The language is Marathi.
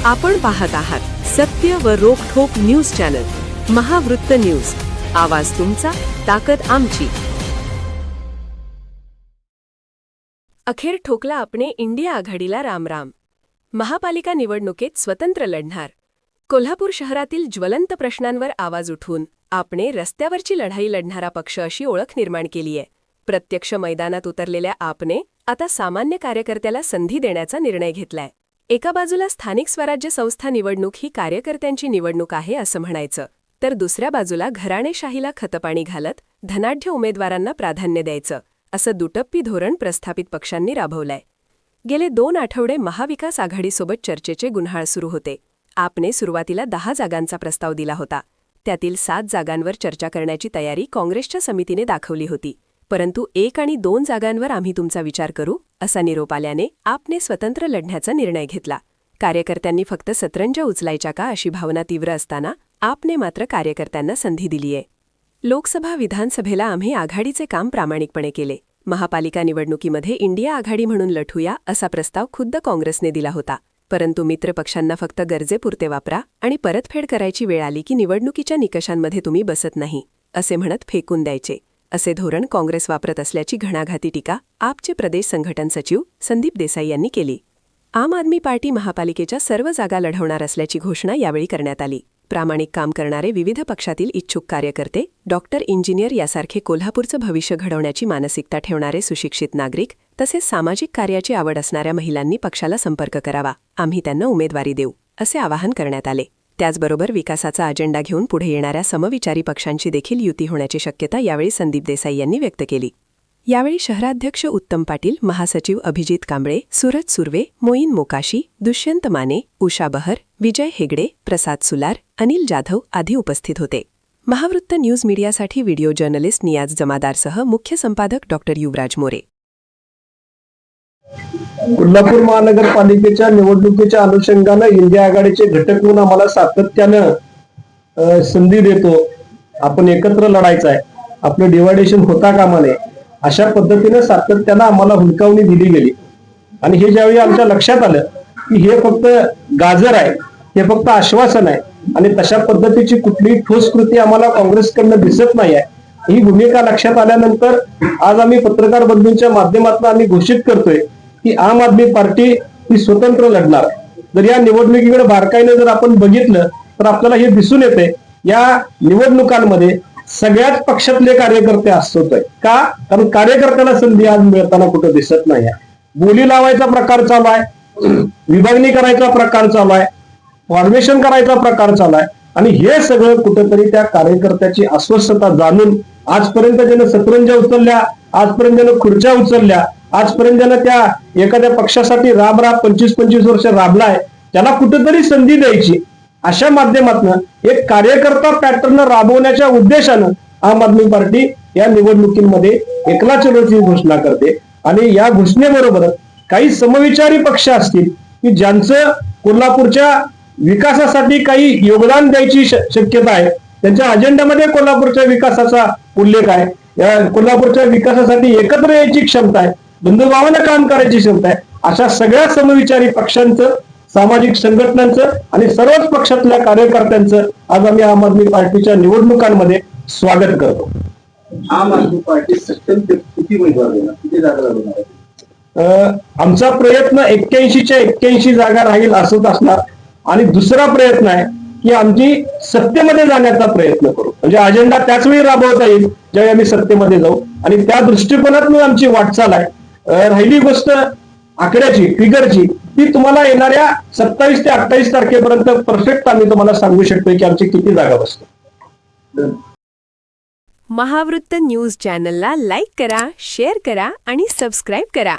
आपण पाहत आहात सत्य व रोखठोक न्यूज चॅनल महावृत्त न्यूज. आवाज तुमचा, ताकद आमची. अखेर ठोकला आपणे इंडिया आघाडीला रामराम. महापालिका निवडणुकीत स्वतंत्र लढणार. कोल्हापूर शहरातील ज्वलंत प्रश्नांवर आवाज उठवून आपणे रस्त्यावरची लढाई लढणारा पक्ष अशी ओळख निर्माण केली आहे. प्रत्यक्ष मैदानात उतरलेल्या आपने आता सामान्य कार्यकर्त्याला संधी देण्याचा निर्णय घेतलाय. एका बाजूला स्थानिक स्वराज्य संस्था निवडणूक ही कार्यकर्त्यांची निवडणूक आहे असं म्हणायचं, तर दुसऱ्या बाजूला घराणेशाहीला खतपाणी घालत धनाढ्य उमेदवारांना प्राधान्य द्यायचं असं दुटप्पी धोरण प्रस्थापित पक्षांनी राबवलंय. गेले 2 आठवडे महाविकास आघाडीसोबत चर्चेचे गुन्हाळ सुरू होते. आपने सुरुवातीला 10 जागांचा प्रस्ताव दिला होता. त्यातील 7 जागांवर चर्चा करण्याची तयारी काँग्रेसच्या समितीने दाखवली होती. परंतु 1 आणि 2 जागांवर आम्ही तुमचा विचार करू असा निरोप आल्याने आपने स्वतंत्र लढण्याचा निर्णय घेतला. कार्यकर्त्यांनी फक्त सतरंजा उचलायच्या का अशी भावना तीव्र असताना आपने मात्र कार्यकर्त्यांना संधी दिलीये. लोकसभा विधानसभेला आम्ही आघाडीचे काम प्रामाणिकपणे केले. महापालिका निवडणुकीमध्ये इंडिया आघाडी म्हणून लढूया असा प्रस्ताव खुद्द काँग्रेसने दिला होता. परंतु मित्रपक्षांना फक्त गरजेपुरते वापरा आणि परतफेड करायची वेळ आली की निवडणुकीच्या निकषांमध्ये तुम्ही बसत नाही असे म्हणत फेकून द्यायचे. असे धोरण काँग्रेस वापरत असल्याची घणाघाती टीका आपचे प्रदेश संघटन सचिव संदीप देसाई यांनी केली. आम आदमी पार्टी महापालिकेच्या सर्व जागा लढवणार असल्याची घोषणा यावेळी करण्यात आली. प्रामाणिक काम करणारे विविध पक्षातील इच्छुक कार्यकर्ते, डॉक्टर, इंजिनियर यासारखे कोल्हापूरचं भविष्य घडवण्याची मानसिकता ठेवणारे सुशिक्षित नागरिक तसेच सामाजिक कार्याची आवड असणाऱ्या महिलांनी पक्षाला संपर्क करावा. आम्ही त्यांना उमेदवारी देऊ असे आवाहन करण्यात आले. त्याचबरोबर विकासाचा अजेंडा घेऊन पुढे येणाऱ्या समविचारी पक्षांची देखील युती होण्याची शक्यता यावेळी संदीप देसाई यांनी व्यक्त केली. यावेळी शहराध्यक्ष उत्तम पाटील, महासचिव अभिजित कांबळे, सूरज सुर्वे, मोईन मोकाशी, दुष्यंत माने, उषा बहर, विजय हेगडे, प्रसाद सुलार, अनिल जाधव आदी उपस्थित होते. महावृत्त न्यूज मीडियासाठी व्हिडिओ जर्नलिस्ट नियाज जमादारसह मुख्य संपादक डॉक्टर युवराज मोरे. कोल्हापूर महानगरपालिकेच्या निवडणुकीच्या अनुषंगाने इंडिया आघाडीचे घटक म्हणून आम्हाला सातत्यानं संधी देतो. आपण एकत्र लढायचं आहे, आपलं डिव्हायडेशन होता कामा नये अशा पद्धतीने सातत्यानं आम्हाला हुलकावणी दिली गेली. आणि हे ज्यावेळी आमच्या लक्षात आलं की हे फक्त गाजर आहे, हे फक्त आश्वासन आहे आणि तशा पद्धतीची कुठलीही ठोस कृती आम्हाला काँग्रेसकडनं दिसत नाही आहे, ही भूमिका लक्षात आल्यानंतर आज आम्ही पत्रकार बंधूंच्या माध्यमातून आम्ही घोषित करतोय की आम आदमी पार्टी ही स्वतंत्र लढणार. जर या निवडणुकीकडे बारकाईने जर आपण बघितलं तर आपल्याला हे दिसून येते या निवडणुकांमध्ये सगळ्याच पक्षातले कार्यकर्ते असतोय. का? कारण कार्यकर्त्याला संधी आज मिळताना कुठं दिसत नाही. बोली लावायचा प्रकार चालू आहे, विभागणी करायचा प्रकार चालू आहे, फॉर्मेशन करायचा प्रकार चालू आहे आणि हे सगळं कुठेतरी त्या कार्यकर्त्याची अस्वस्थता जाणून आजपर्यंत ज्यानं सतरंजा उचलल्या, आजपर्यंत ज्यानं खुर्च्या उचलल्या, आजपर्यंत ज्यानं त्या एखाद्या पक्षासाठी राब 25-25 वर्ष राबलाय, त्याला कुठेतरी संधी द्यायची अशा माध्यमातून एक कार्यकर्ता पॅटर्न राबवण्याच्या उद्देशानं आम आदमी पार्टी या निवडणुकीमध्ये एकला चलोची घोषणा करते. आणि या घोषणेबरोबर काही समविचारी पक्ष असतील की ज्यांचं कोल्हापूरच्या विकासासाठी काही योगदान द्यायची शक्यता आहे, त्यांच्या अजेंड्यामध्ये कोल्हापूरच्या विकासाचा उल्लेख आहे, या कोल्हापूरच्या विकासासाठी एकत्र यायची क्षमता आहे, बंधुभावानं काम करायची क्षमता आहे, अशा सगळ्या समविचारी पक्षांचं, सामाजिक संघटनांचं आणि सर्वच पक्षातल्या कार्यकर्त्यांचं आज आम्ही आम आदमी पार्टीच्या निवडणुकांमध्ये स्वागत करतो. आम आदमी पार्टी सक्षम किती उमेदवार देणार, किती जागा लढवणार? आमचा प्रयत्न 81च्या 81 जागा राहील असंच असणार. आणि दुसरा प्रयत्न आहे की आमची सत्तेमध्ये जाण्याचा प्रयत्न करू, म्हणजे अजेंडा त्याच वेळी राबवता येईल ज्यावेळी आम्ही सत्तेमध्ये जाऊ आणि त्या दृष्टिकोनातून आमची वाटचाल आहे. राहिली गोष्ट आकड्याची, फिगरची, ती तुम्हाला येणाऱ्या 27 ते 28 तारखेपर्यंत परफेक्ट आम्ही तुम्हाला सांगू शकतो की आमची किती जागा बसतो. महावृत्त न्यूज चॅनलला लाईक करा, शेअर करा आणि सबस्क्राईब करा.